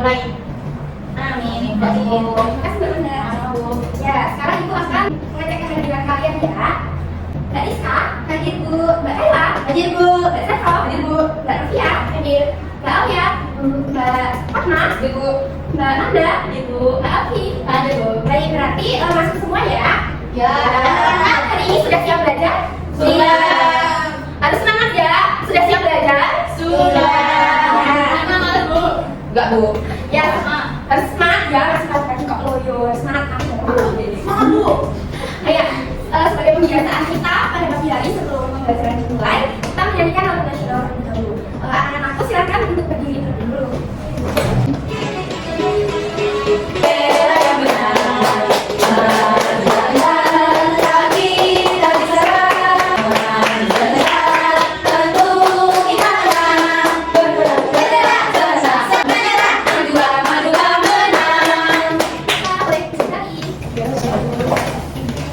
mulai. Amin. Terima kasih Bunda. Ya, sekarang Ibu akan mengecek kehadiran kalian ya. Mbak Rizka, hadir Bu. Mbak Ella, hadir Bu. Mbak Seto, hadir Bu. Mbak Rufia, hadir. Mbak Alia, Mbak Fatma, hadir Bu. Mbak Nanda, hadir Bu. Mbak Alfi, hadir Bu. Baik, berarti masuk semua ya. Ya. Anak-anak hari ini sudah siap belajar? Sudah. Harus semangat ya. Sudah siap belajar? Sudah. Semangat Bu. Enggak, Bu. Ya, harus semangat ya. Harus semangat kok loyo. Semangat aja. Semangat Bu. Ayo, sebagai pembiasaan kita pada pagi hari sebelum pembelajaran dimulai, kita menyanyikan lagu nasional terlebih dahulu. Anak-anakku silakan untuk berdiri terlebih dulu.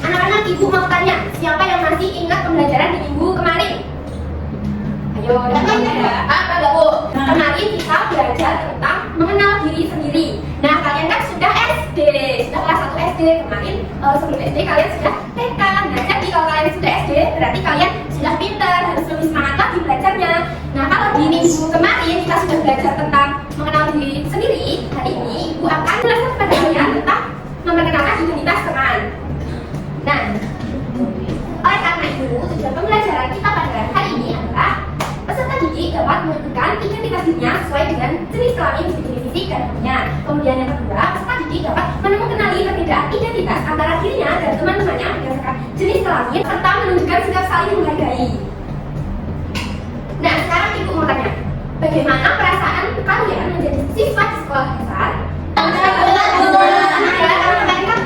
Anak-anak, Ibu mau tanya, siapa yang masih ingat pembelajaran di minggu kemarin? Ayo, apa enggak Bu? Kemarin kita belajar tentang mengenal diri sendiri. Nah, kalian kan sudah SD, sudah kelas 1 SD. Kemarin sebelum SD kalian sudah TK. Nah, jadi kalau kalian sudah SD, berarti kalian sudah pintar, harus lebih semangat lagi belajarnya. Nah, kalau di minggu kemarin kita sudah belajar tentang mengenal diri sendiri, hari ini Ibu akan menjelaskan kepada kalian tentang memperkenalkan identitas teman. Nah, oleh karena itu, tujuan pembelajaran kita pada hari ini adalah peserta didik dapat menentukan identitas dirinya sesuai dengan jenis kelamin, jenis fisik, dan namanya. Kemudian yang kedua, peserta didik dapat mengenali perbedaan identitas antara dirinya dan teman-temannya berdasarkan jenis kelamin serta menunjukkan sikap saling menghargai. Nah, sekarang Ibu mau tanya, bagaimana perasaan kalian menjadi siswa di sekolah dasar?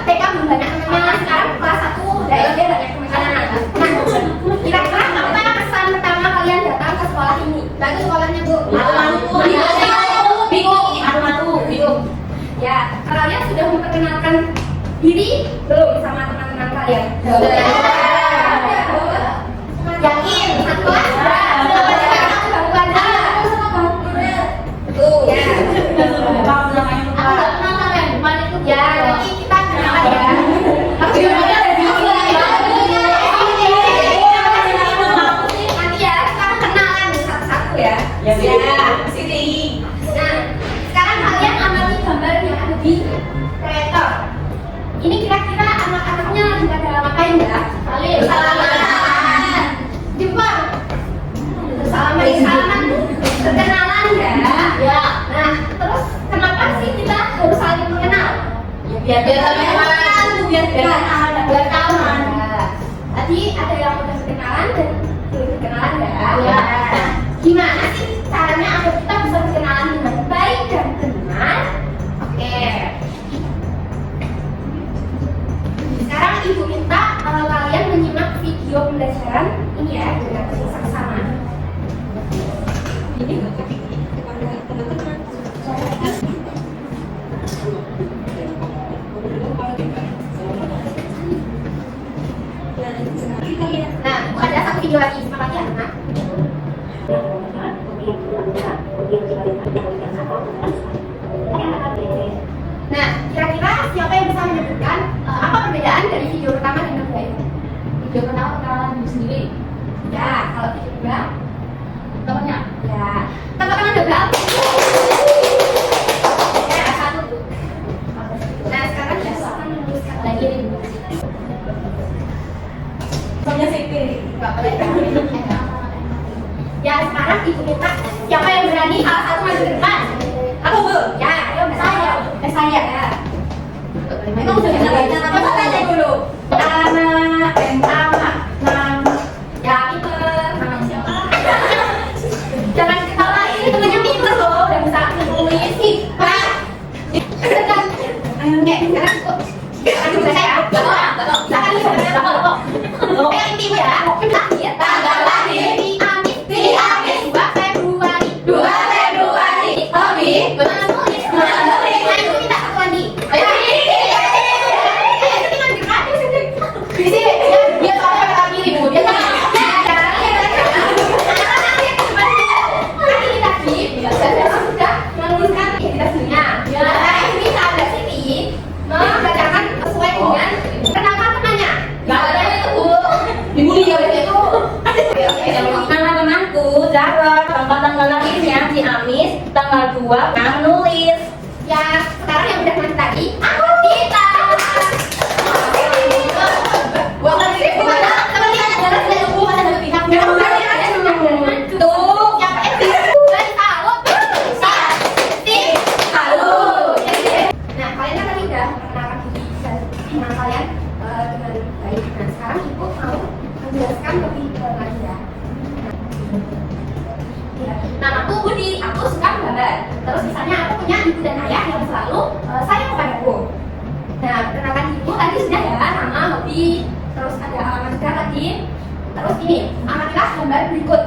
TK belum banyak temannya, sekarang kelas 1 udah SD banyak temannya. Nah, kira-kira apa pesan pertama kalian datang ke sekolah ini? Bagus sekolahnya Bu. Bingung. Ya, kalian sudah memperkenalkan diri belum sama teman-teman kalian? Yakin? Satu kelas? Betul. Ya. Ya, nanti kita kenalan ya. Nanti ya, kita kenalan satu-satu ya. Ya, sini. Nah, sekarang kalian amati gambar yang ada di proyektor. Ini kira-kira anak-anaknya lagi pada ngapain ya? Salaman. Jempol. Salaman. Perkenalan ya. Ya. Nah, terus kenapa sih kita harus saling mengenal? Biar tahu. Biar tahu. Tadi ada yang udah berkenalan dan belum berkenalan ya. Ya. Nah, gimana sih caranya agar kita bisa berkenalan dengan baik dan benar? Oke. Sekarang Ibu minta kalian menyimak video pembelajaran ini ya dengan bersama-sama. Ini nah, ada satu video lagi, semangat ya anak. Nah, kira-kira siapa yang bisa menyebutkan apa perbedaan dari video pertama dan kedua itu? Video pertama perkenalan diri sendiri. Ya, kalau video kedua temannya. Ya, tepuk tangan double. Ya, satu tuh. Nah, sekarang kita akan menuliskan lagi nih. Soalnya sipil. Ya, sekarang Ibu minta siapa yang berani salah satu maju ke depan? Aku Bu. Ya, ayo saya. Saya ya. Emang udah kenalnya apa tanya dulu? Nama, nama. Ya, pinter. Nama siapa? Jangan ketawa, ini temennya pinter loh. Udah bisa nulis sih, Pak. Sekarang kok. Sekarang bisa ya? Betul. Silakan Ayo intimu ya. Tanggal lahir di Amis 2 Februari. Hobi menulis. Ayo kita satu lagi. Ayo. Ayo kita gerak. Biar gua pernah menulis. Ya, sekarang yang udah mati tadi, aku kita. Gua kan sih Gimana? Teman kita ada sudah nunggu mana ada pihak. Yang udah ada tuh. yang dan salut. Salut. Nah, kalian kan tadi udah mengenalkan diri dan nama kalian dengan baik. Nah, sekarang ibu mau menjelaskan lebih lagi ya. Ya, namaku Budi, aku suka menggambar. Terus misalnya aku punya ibu dan ayah yang selalu sayang kepadaku. Nah, perkenalkan ibu tadi sudah ya, nama, hobi, terus ada alamat juga tadi. Terus ini, amatilah gambar berikut.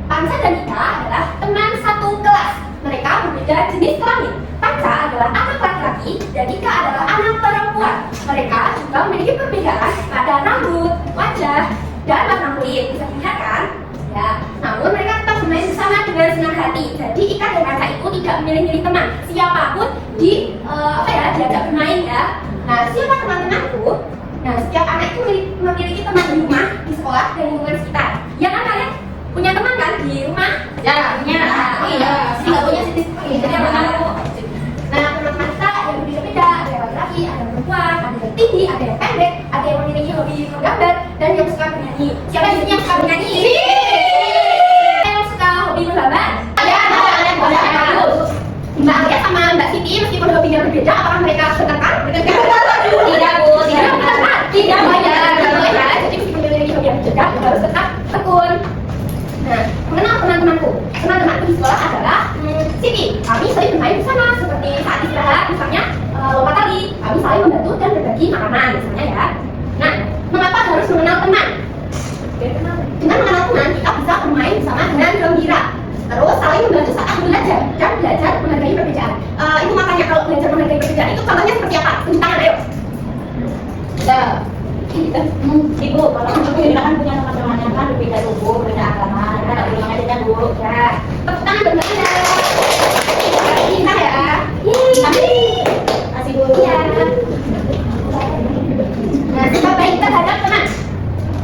Panca dan Ika adalah teman satu kelas. Mereka berbeda jenis kelamin. Panca adalah anak laki-laki dan Ika adalah anak perempuan. Mereka juga memiliki perbedaan pada rambut, wajah, dan warna kulit. Bisa dilihat kan? Ya, namun mereka tetap bermain bersama dengan senang hati. Jadi Ika dan Panca itu tidak memilih-milih teman. Siapapun diajak bermain ya. Nah, siapa teman-temanku? Nah, setiap anak itu memiliki teman di rumah, di sekolah, dan lingkungan sekitar. Ya kan kalian? Punya teman kan di rumah? Ya, punya. Iya, nggak punya sih. Jadi apa aku? Nah, teman-teman kita ada yang berbeda-beda. Ada yang laki-laki, ada yang perempuan, ada yang tinggi, ada yang pendek, ada yang memiliki hobi menggambar, dan yang suka bernyanyi. Siapa di sini yang suka bernyanyi? Yang suka hobi menggambar? Ada. Mbak Alia sama Mbak Siti meskipun hobinya berbeda, apakah mereka bertengkar? Tidak, Bu. Tidak. Tidak banyak. Jadi meskipun memiliki hobi yang berbeda, harus tetap tekun. Nah, mengenal teman-temanku. Teman-temanku di sekolah adalah Siti. Kami sering bermain bersama seperti saat istirahat, misalnya lompat tali. Kami saling membantu dan berbagi makanan, misalnya ya. Nah, mengapa harus mengenal teman? Dengan mengenal teman, kita bisa bermain bersama dengan gembira. Terus saling membantu saat belajar dan belajar menghargai perbedaan. Itu makanya kalau belajar menghargai perbedaan itu contohnya seperti apa? Tunjuk tangan, ayo. Ibu, kalau kita kan punya teman-teman yang kan berbeda suku, berbeda agama, kita tak boleh ngajarin dulu. Ya, tepuk tangan berbeda. Kita ya. Kasih dulu. Iya. Nah, sikap baik terhadap teman.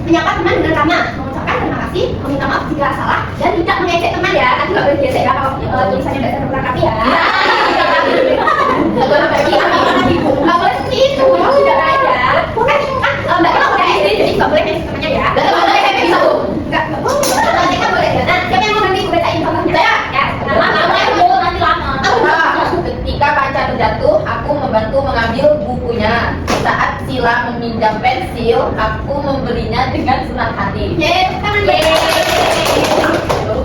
Menyapa teman dengan ramah, mengucapkan terima kasih, meminta maaf jika salah, dan tidak mengejek teman ya. Kan nggak boleh diejek ya kalau tulisannya tidak terlalu rapi ya. Nggak boleh bagi nggak boleh seperti itu. Tidak baik ya. Kan mbak kalau udah SD jadi nggak boleh ngejek temannya ya. Nggak boleh kayak gitu. Nggak boleh. Nanti kan boleh ya. Nah, siapa yang mau nanti bacain contohnya? Saya. Ya. Nanti lama. Ketika Panca terjatuh, aku membantu mengambil bukunya. Saat Sila meminjam pensil, aku membelinya dengan senang hati. Yeay, tangan yeay. Oh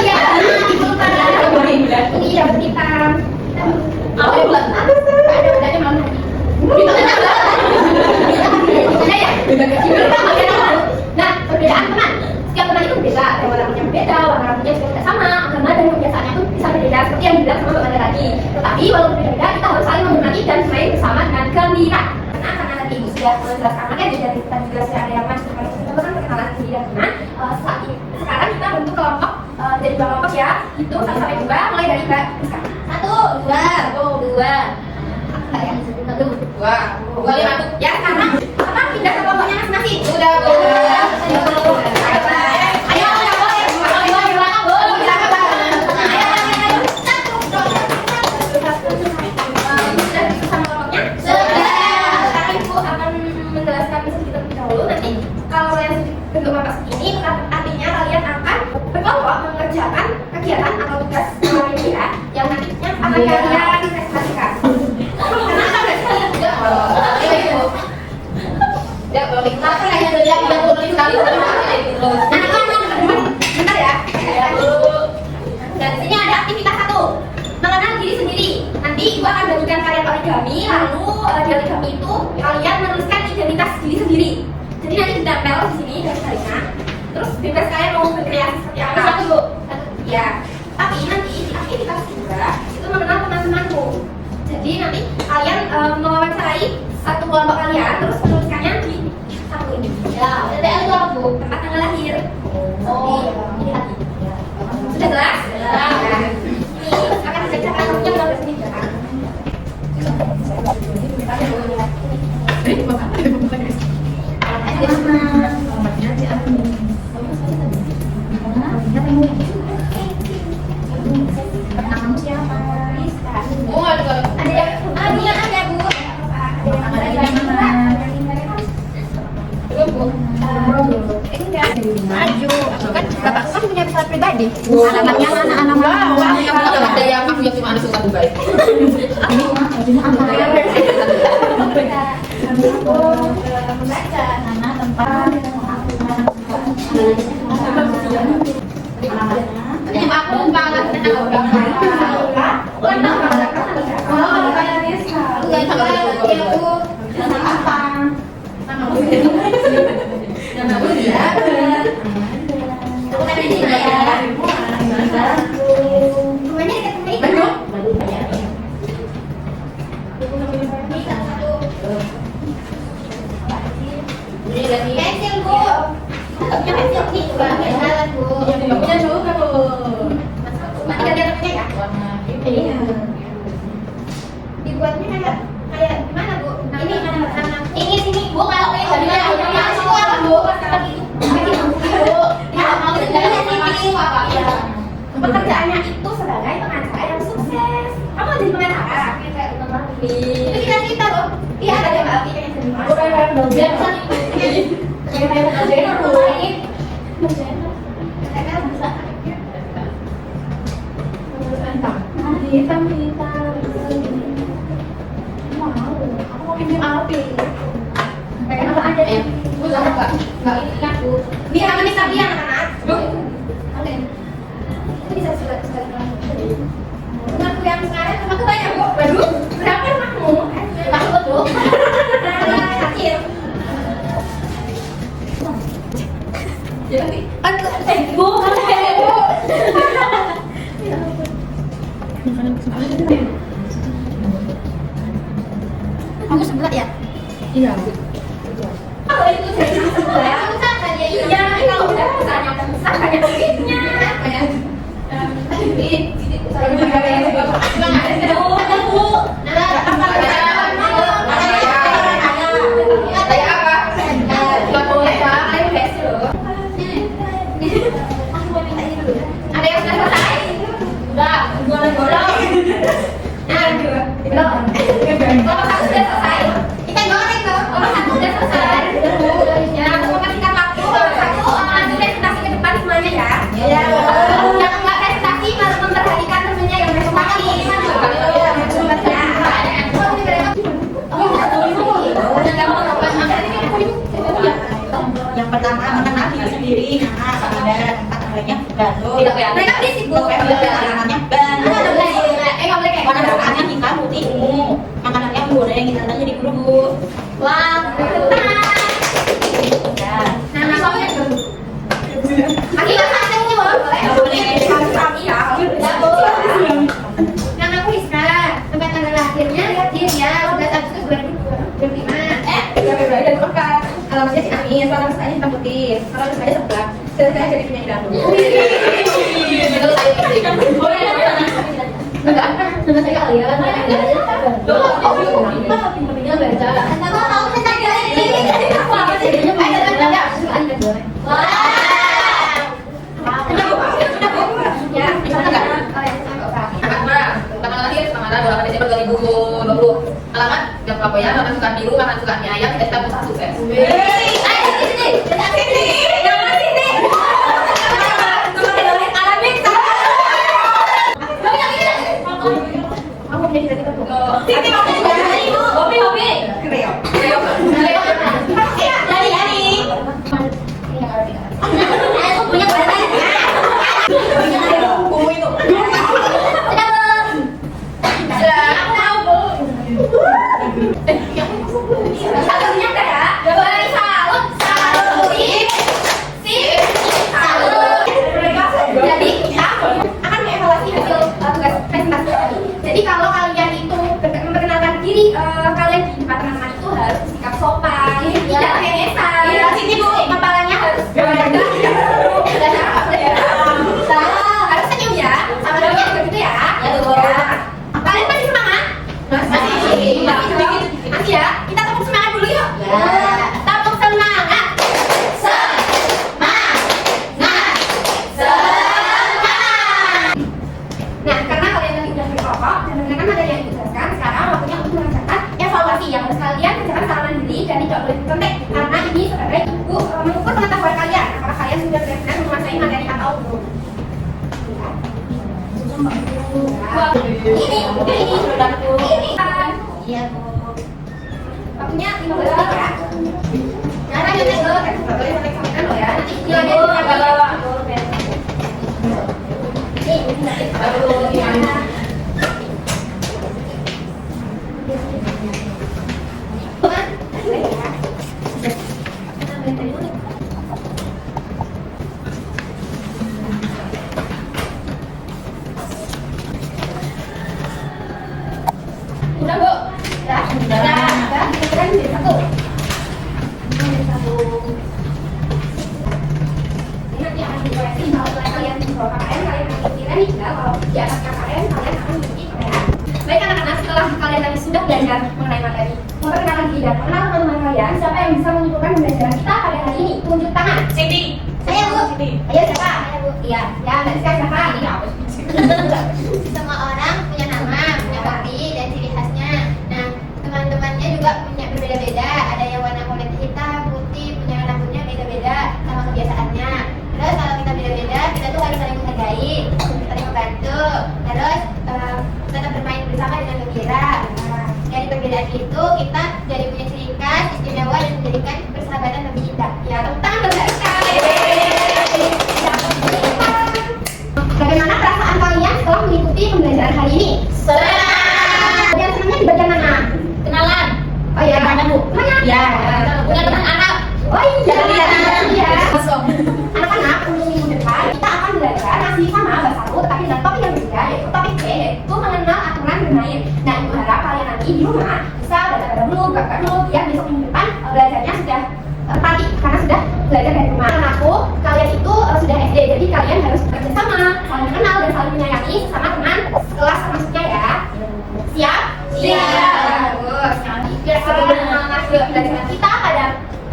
iya, itu lupa. Ini dapat hitam. Apa yang bulan? Ada bedanya malam hari. Ada ya? Nah, perbedaan teman. Setiap teman itu berbeda. Ada warna rambutnya berbeda, warna rambutnya juga tidak sama, agama dan kebiasaannya itu bisa berbeda seperti yang dibilang sama Mbak Manda tadi. Tetapi walaupun berbeda, kita harus saling menghormati dan bermain bersama dengan gembira. Karena tadi Ibu sudah menjelaskan makanya dari kita juga sudah ada yang masuk ke perkenalan diri dan teman. Saat ini sekarang kita bentuk kelompok jadi dua kelompok ya. Itu 1 sampai 2 mulai dari Mbak Rizka. 1, 2. Enggak ya, 1, 2, 5. Ya, sekarang apa pindah ke kelompoknya masing-masing. Sudah, Bu. Ayo, boleh. Sekarang Ibu akan menjelaskan misi kita terlebih dahulu. Nanti kalau kalian bentuk kelompok ini, artinya kalian akan berkelompok mengerjakan kegiatan atau tugas ini ya, yang nantinya akan kalian presentasikan. Ya, kalau kita hanya belajar 30 menit sekali, Bentar ya. Dan di sini ada aktivitas 1, mengenal diri sendiri. Nanti Ibu akan bagikan kalian origami, lalu di origami itu kalian menuliskan identitas diri sendiri. Jadi nanti ditempel di sini dari saringan. Terus bebas kalian mau berkreasi seperti apa. Satu. Ya. Tapi nanti di aktivitas 2 itu mengenal teman-temanmu. Jadi nanti kalian mewawancarai satu kelompok kalian, terus menuliskannya di satu ini. Ya, TTL itu apa, Bu? Tempat tanggal lahir. Ini lagi. Sudah jelas? Ya. Ini akan dibacakan waktunya kalau dari sini kan. tadi? Alamatnya mana? Alamatnya Kalau ada yang aku yang cuma anak suka Dubai. membaca nama tempat Ini aku banget Pensil bu, pensil nih juga jalan bu. punya juga tuh. Masih ada punya ya? Iya. Dibuatnya kayak gimana bu? Ini ini sini bu kalau kayak gini ya semua bu sekarang itu bu. Ya mau sendiri apa ya? Pekerjaannya itu sebagai pengacara yang sukses. Kamu jadi pengacara? Itu kita loh. Iya ada mbak Alfi yang Rumahku yang sekarang, rumahku banyak bu. Waduh, berapa rumahmu? Rumahku tuh kecil. Bu, kamu sebelah ya? Iya. kalau itu jadi sebelah, susah aja iya. Kalau udah usahanya susah banyak duitnya. Ada yang sudah selesai? Udah, boleh. Kalau satu sudah selesai, kita goreng tuh. Kalau satu sudah selesai, ya aku memberikan waktu. Kalau satu langsung presentasi ke depan semuanya ya. Yang nggak presentasi malah memperhatikan temennya yang presentasi. Yang pertama mengenal diri sendiri, nah ada tempat lainnya baru. Mereka berisik bu. Makanannya baru. Nggak boleh kayak. Warna makanannya hitam putih ungu. Makanannya goreng, ditantangnya di kerupuk. Wah, nah kamu yang Aki nggak santai boleh. Iya. Nama aku Rizka. Tempat tanggal lahirnya dia 11 Agustus 2025. Alamatnya Ciamis, kalau saya hitam putih, kalau saya sebelah, saya jadi penyanyi dangdut. Nama saya kalian. Pinternya baca. Nama kamu tentang ini. Aku apa sih? Wah. Ya, Tanggal lahir tanggal 8 Desember 2020. Alamat Gang Papoya, makan suka biru, makan suka mie ayam, kita usaha sukses. ayo sini. Yang sini. Alamin. Aku punya cita-cita tuh. Sini hobi. Lari. Aku punya barang. Satunya ada ya? Boleh salut, sip. Jadi kita akan mengevaluasi hasil tugas presentasi tadi. Jadi kalau kalian itu memperkenalkan diri kalian di depan teman-teman itu harus sikap sopan, tidak kengesan. Sini bu, kepalanya harus harus senyum ya, sama dirinya juga gitu ya. Kalian masih semangat? Masih ya. Kita tepuk semangat dulu yuk. Tepuk semangat. Nah, karena kalian tadi udah berkelompok dan mendengarkan materi yang dijelaskan, sekarang waktunya untuk mengerjakan evaluasi yang harus kalian kerjakan secara mandiri dan tidak boleh dicontek karena ini sebagai mengukur pengetahuan kalian apakah kalian sudah benar-benar menguasai materi atau belum. Waktunya 15 menit ya. Nah, lanjut nih, nggak boleh sampai kesampaian loh ya. Nanti nilainya kita bawa. Nih, gimana? Udah, Bu. Udah. Kan jadi satu. Ini nanti akan dikoreksi kalau kalian di bawah KKN, kalian akan kira nih, kalau di atas KKN kalian akan memiliki KKN. Baik anak-anak, setelah kalian tadi sudah belajar mengenai materi, memperkenalkan diri dan mengenal teman-teman kalian, siapa yang bisa menyimpulkan pembelajaran kita pada hari ini? Tunjuk tangan. Sini. Saya, Bu. Ayo, siapa? Saya, Bu. Iya. Ya, Mbak Siska, siapa? Ini apa? Semua orang punya nama, punya hobi dan ciri khasnya. Nah, teman-temannya juga punya berbeda-beda. Ada yang warna kulit hitam, putih, punya rambutnya beda-beda sama kebiasaannya. Terus kalau kita beda-beda, kita tuh harus saling menghargai, saling membantu. Terus tetap bermain bersama dengan gembira. Nah, dari perbedaan itu kita jadi punya ciri khas, istimewa dan menjadikan persahabatan lebih indah. Ya, tepuk tangan besar sekali. Bagaimana perasaan kalian setelah mengikuti pembelajaran hari ini? Senang. Yang senangnya di bagian mana? Kenalan. Oh iya, Mana, Bu? Mana? Ya, punya teman anak. Oh iya, iya. Kosong. Anak-anak, untuk minggu depan kita akan belajar masih sama bahasa Arab, tapi dengan topik yang berbeda, yaitu topik B, yaitu mengenal aturan bermain. Nah, Ibu harap kalian nanti di rumah bisa belajar dulu, buka dulu, biar besok minggu depan belajarnya sudah pagi, karena sudah belajar dari rumah. Anakku, kalian itu sudah SD, jadi kalian harus bekerja sama, saling mengenal dan saling menyayangi sama teman sekelas maksudnya ya. Siap? Siap. Bagus. Biar sebelum masuk pelajaran kita pada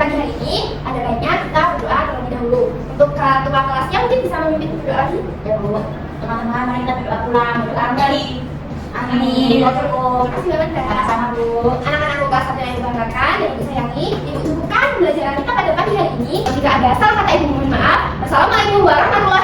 pagi hari ini, ada baiknya kita berdoa terlebih dahulu. Untuk ketua kelasnya mungkin bisa memimpin berdoa lagi. Ya, Bu. Teman-teman, mari kita berdoa pulang. Berdoa kembali. Amin. Terima kasih banyak ya. Sama-sama, Bu. Anak-anak kelas satu yang dibanggakan dan ibu sayangi, ibu cukupkan pembelajaran kita pada pagi hari ini. Jika ada salah kata ibu mohon maaf. Wassalamualaikum warahmatullahi